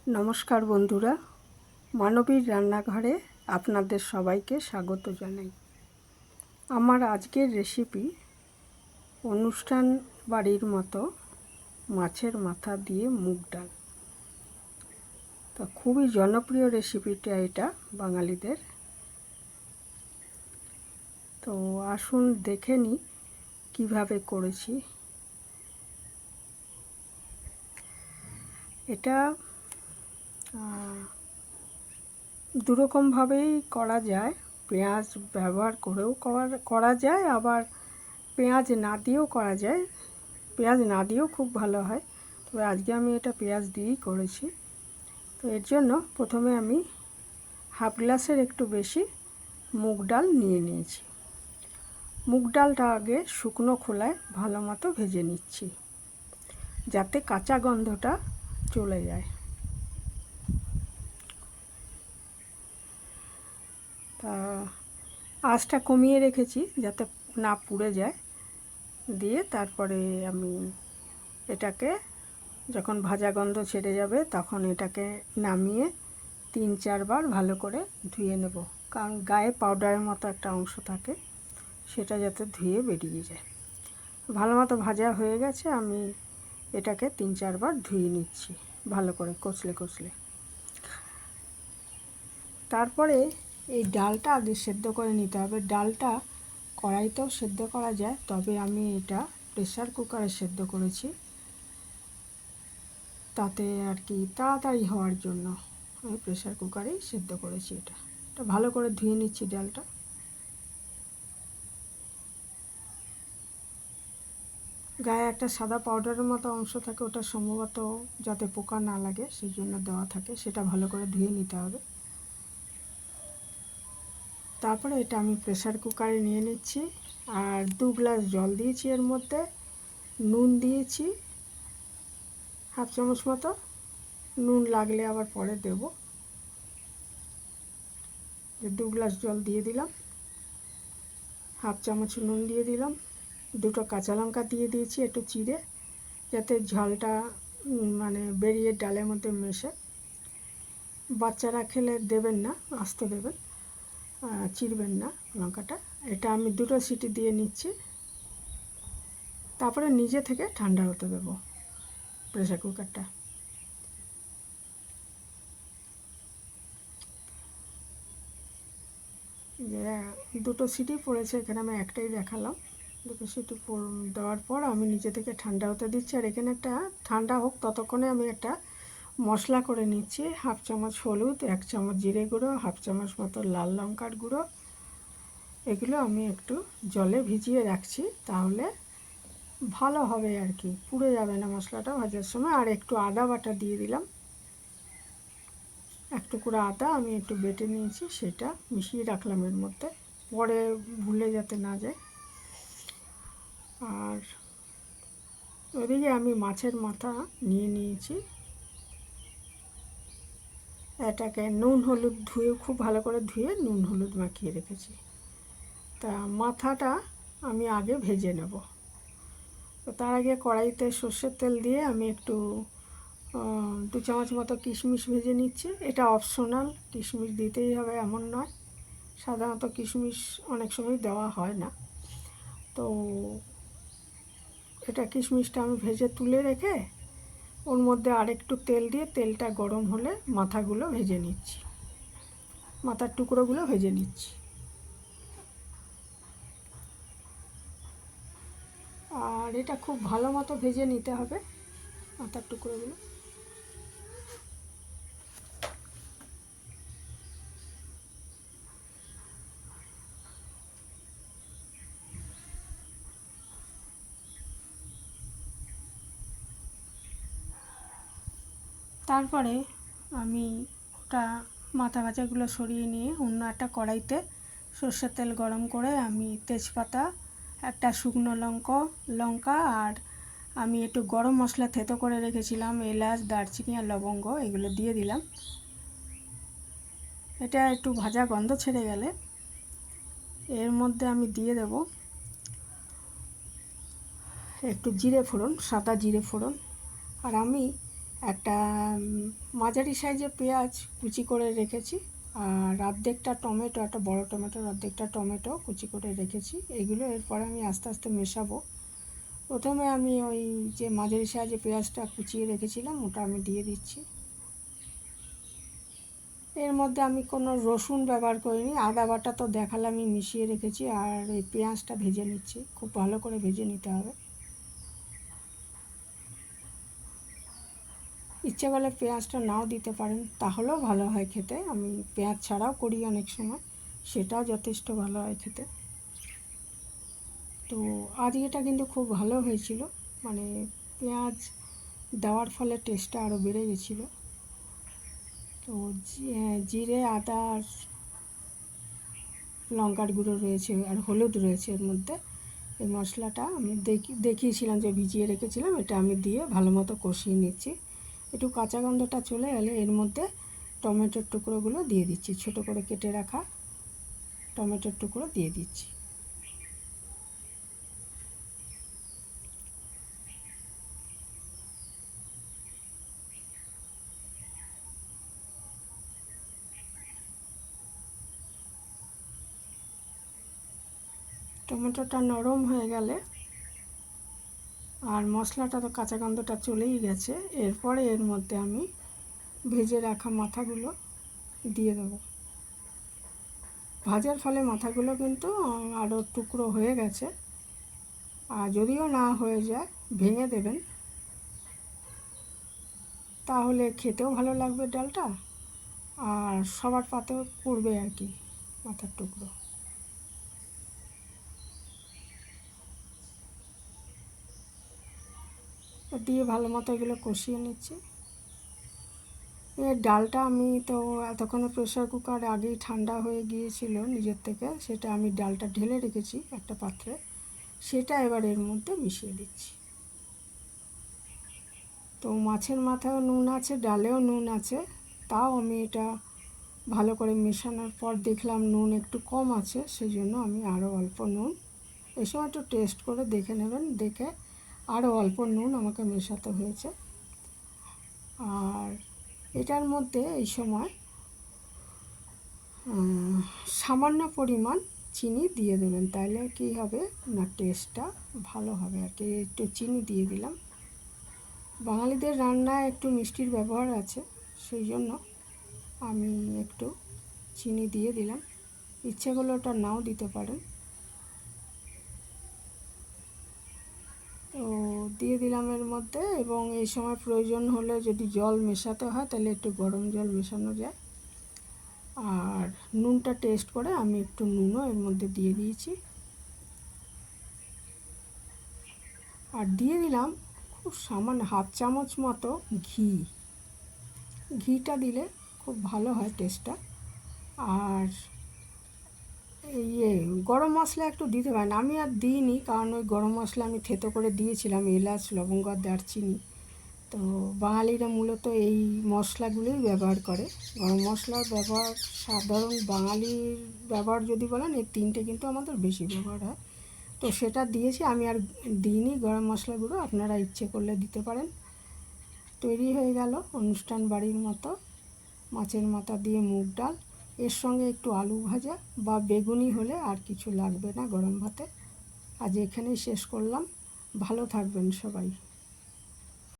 নমস্কার বন্ধুরা, মানবীর রান্নাঘরে আপনাদের সবাইকে স্বাগত জানাই। আমার আজকের রেসিপি অনুষ্ঠান বাড়ির মতো মাছের মাথা দিয়ে মুগ ডাল। তো খুবই জনপ্রিয় রেসিপিটা এটা বাঙালিদের। তো আসুন দেখে নিই কীভাবে করেছি। এটা দুরকমভাবেই করা যায়। পেঁয়াজ ব্যবহার করেও করা যায়, আবার পেঁয়াজ না দিয়েও করা যায়। পেঁয়াজ না দিয়েও খুব ভালো হয়, তবে আজকে আমি এটা পেঁয়াজ দিয়েই করেছি। তো এর জন্য প্রথমে আমি হাফ গ্লাসের একটু বেশি মুগ ডাল নিয়ে নিয়েছি। মুগ ডালটা আগে শুকনো খোলায় ভালো মতো ভেজে নিচ্ছি, যাতে কাঁচা গন্ধটা চলে যায়। তা আঁচটা কমিয়ে রেখেছি যাতে না পুড়ে যায়। দিয়ে তারপরে আমি এটাকে যখন ভাজা গন্ধ ছেড়ে যাবে তখন এটাকে নামিয়ে 3-4 বার ভালো করে ধুয়ে নেব, কারণ গায়ে পাউডারের মতো একটা অংশ থাকে, সেটা যাতে ধুয়ে বেরিয়ে যায়। ভালো মতো ভাজা হয়ে গেছে, আমি এটাকে 3-4 বার ধুয়ে নিচ্ছি ভালো করে কচলে কচলে। তারপরে এই ডালটা আগে সেদ্ধ করে নিতে হবে। ডালটা কড়াইতেও সেদ্ধ করা যায়, তবে আমি এটা প্রেসার কুকারে সেদ্ধ করেছি, তাতে আর কি তাড়াতাড়ি হওয়ার জন্য আমি প্রেসার কুকারেই সেদ্ধ করেছি। এটা ভালো করে ধুয়ে নিচ্ছি ডালটা। গায়ে একটা সাদা পাউডারের মতো অংশ থাকে, ওটা সম্ভবত যাতে পোকা না লাগে সেই জন্য দেওয়া থাকে, সেটা ভালো করে ধুয়ে নিতে হবে। তারপরে এটা আমি প্রেসার কুকারে নিয়ে নিচ্ছি, আর 2 গ্লাস জল দিয়েছি। এর মধ্যে নুন দিয়েছি হাফ চামচ মতো, নুন লাগলে আবার পরে দেব। 2 গ্লাস জল দিয়ে দিলাম, হাফ চামচ নুন দিয়ে দিলাম, 2টো কাঁচা লঙ্কা দিয়ে দিয়েছি একটু চিড়ে, যাতে ঝালটা মানে বেরিয়ে ডালের মধ্যে মেশে। বাচ্চারা খেলে দেবেন না, আস্ত দেবেন, চিড়বেন না লঙ্কাটা। এটা আমি 2টো সিটি দিয়ে নিচ্ছি, তারপরে নিজে থেকে ঠান্ডা হতে দেবো প্রেসার কুকারটা। দুটো সিটি পড়েছে, এখানে আমি একটাই দেখালাম। 2টো সিটি দেওয়ার পর আমি নিজে থেকে ঠান্ডা হতে দিচ্ছি। আর এখানে একটা ঠান্ডা হোক ততক্ষণে আমি একটা মশলা করে নিচ্ছি। হাফ চামচ হলুদ, 1 চামচ জিরে গুঁড়ো, হাফ চামচ মতো লাল লঙ্কার গুঁড়ো। এগুলো আমি একটু জলে ভিজিয়ে রাখছি, তাহলে ভালো হবে আর কি, পুড়ে যাবে না মশলাটা ভাজার সময়। আর একটু আদা বাটা দিয়ে দিলাম, এক টুকরো আদা আমি একটু বেটে নিয়েছি, সেটা মিশিয়ে রাখলাম এর মধ্যে, পরে ভুলে যাতে না যায়। আর ওদিকে আমি মাছের মাথা নিয়ে নিয়েছি, এটাকে নুন হলুদ ধুয়ে খুব ভালো করে ধুয়ে নুন হলুদ মাখিয়ে রেখেছি। তা মাথাটা আমি আগে ভেজে নেব। তো তার আগে কড়াইতে সর্ষের তেল দিয়ে আমি একটু 2 চামচ মতো কিশমিশ ভেজে নিচ্ছি। এটা অপশনাল, কিশমিশ দিতেই হবে এমন নয়, সাধারণত কিশমিশ অনেক সময় দেওয়া হয় না। তো এটা কিশমিশটা আমি ভেজে তুলে রেখে ওর মধ্যে আরেকটু তেল দিয়ে, তেলটা গরম হলে মাথাগুলো ভেজে নিচ্ছি, মাথার টুকরোগুলো ভেজে নিচ্ছি। আর এটা খুব ভালো মতো ভেজে নিতে হবে মাথার টুকরোগুলো। তারপরে আমি ওটা মাথা ভাজাগুলো সরিয়ে নিয়ে অন্য একটা কড়াইতে সর্ষের তেল গরম করে আমি তেজপাতা, একটা শুকনো লঙ্কা আর আমি একটু গরম মশলা থেতো করে রেখেছিলাম, এলাচ, দারচিনি আর লবঙ্গ, এগুলো দিয়ে দিলাম। এটা একটু ভাজা গন্ধ ছেড়ে গেলে এর মধ্যে আমি দিয়ে দেব একটু জিরে ফোড়ন, সাদা জিরে ফোড়ন। আর আমি একটা মাঝারি সাইজের পেঁয়াজ কুচি করে রেখেছি, আর অর্ধেকটা টমেটো, একটা বড় টমেটোর অর্ধেকটা টমেটো কুচি করে রেখেছি। এগুলো এরপরে আমি আস্তে আস্তে মেশাবো। প্রথমে আমি ওই যে মাঝারি সাইজে পেঁয়াজটা কুচিয়ে রেখেছিলাম ওটা আমি দিয়ে দিচ্ছি। এর মধ্যে আমি কোনো রসুন ব্যবহার করিনি, আদা বাটা তো দেখালামই মিশিয়ে রেখেছি। আর এই পেঁয়াজটা ভেজে নিচ্ছি, খুব ভালো করে ভেজে নিতে হবে। ইচ্ছে করলে পেঁয়াজটা নাও দিতে পারেন, তাহলেও ভালো হয় খেতে। আমি পেঁয়াজ ছাড়াও করি অনেক সময়, সেটাও যথেষ্ট ভালো হয় খেতে। তো আজ এটা কিন্তু খুব ভালো হয়েছিল, মানে পেঁয়াজ দেওয়ার ফলে টেস্টটা আরও বেড়ে গেছিলো। তো জিরে, আদা আর লঙ্কার গুঁড়ো রয়েছে আর হলুদ রয়েছে এর মধ্যে। এই মশলাটা আমি দেখিয়েছিলাম যে ভিজিয়ে রেখেছিলাম, এটা আমি দিয়ে ভালো মতো কষিয়ে নিচ্ছি। একটু কাঁচা গন্ধটা চলে গেলে এর মধ্যে টমেটোর টুকরোগুলো দিয়ে দিচ্ছি, ছোট করে কেটে রাখা টমেটোর টুকরো দিয়ে দিচ্ছি। টমেটোটা নরম হয়ে গেলে আর মশলাটা তো কাঁচা গন্ধটা চলেই গেছে, এরপরে এর মধ্যে আমি ভেজে রাখা মাথাগুলো দিয়ে দেবো। ভাজার ফলে মাথাগুলো কিন্তু আরও টুকরো হয়ে গেছে, আর যদিও না হয়ে যায় ভেঙে দেবেন, তাহলে খেতেও ভালো লাগবে ডালটা, আর সবার পাতেও পড়বে আর কি মাথার টুকরো। দিয়ে ভালো মতো এগুলো কষিয়ে নিচ্ছি। এর ডালটা আমি তো এতক্ষণে প্রেশার কুকার আগেই ঠান্ডা হয়ে গিয়েছিল নিজের থেকে, সেটা আমি ডালটা ঢেলে রেখেছি একটা পাত্রে, সেটা এবার এর মধ্যে মিশিয়ে দিচ্ছি। তো মাছের মাথায়ও নুন আছে, ডালেও নুন আছে, তাও আমি এটা ভালো করে মেশানোর পর দেখলাম নুন একটু কম আছে, সেই জন্য আমি আরও অল্প নুন, এই সময় একটু টেস্ট করে দেখে নেবেন, দেখে আরও অল্প নুন আমাকে মেশাতে হয়েছে। আর এটার মধ্যে এই সময় সামান্য পরিমাণ চিনি দিয়ে দেবেন, তাহলে কী হবে না টেস্টটা ভালো হবে আর কি। একটু চিনি দিয়ে দিলাম, বাঙালিদের রান্নায় একটু মিষ্টির ব্যবহার আছে, সেই জন্য আমি একটু চিনি দিয়ে দিলাম। ইচ্ছে করলে ওটা নাও দিতে পারেন। তো দিয়ে দিলাম এর মধ্যে, এবং এই সময় প্রয়োজন হলে যদি জল মেশাতে হয় তাহলে একটু গরম জল মেশানো যায়। আর নুনটা টেস্ট করে আমি একটু নুনও এর মধ্যে দিয়ে দিয়েছি। আর দিয়ে দিলাম খুব সামান্য হাফ চামচ মতো ঘিটা দিলে খুব ভালো হয় টেস্টটা। আর গরম মশলা একটু দিতে পারেন, আমি আর দিইনি, কারণ ওই গরম মশলা আমি থেতো করে দিয়েছিলাম, এলাচ, লবঙ্গ, দারচিনি। তো বাঙালিরা মূলত এই মশলাগুলোই ব্যবহার করে। গরম মশলার ব্যবহার সাধারণ বাঙালির ব্যবহার যদি বলেন, এই তিনটে কিন্তু আমাদের বেশি ব্যবহার হয়। তো সেটা দিয়েছি, আমি আর দিইনি গরম মশলাগুলো, আপনারা ইচ্ছে করলে দিতে পারেন। তৈরি হয়ে গেল অনুষ্ঠান বাড়ির মতো মাছের মাথা দিয়ে মুগ ডাল। এর সঙ্গে একটু আলু ভাজা বা বেগুনি হলে আর কিছু লাগবে না গরম ভাতে। আজ এখানেই শেষ করলাম, ভালো থাকবেন সবাই।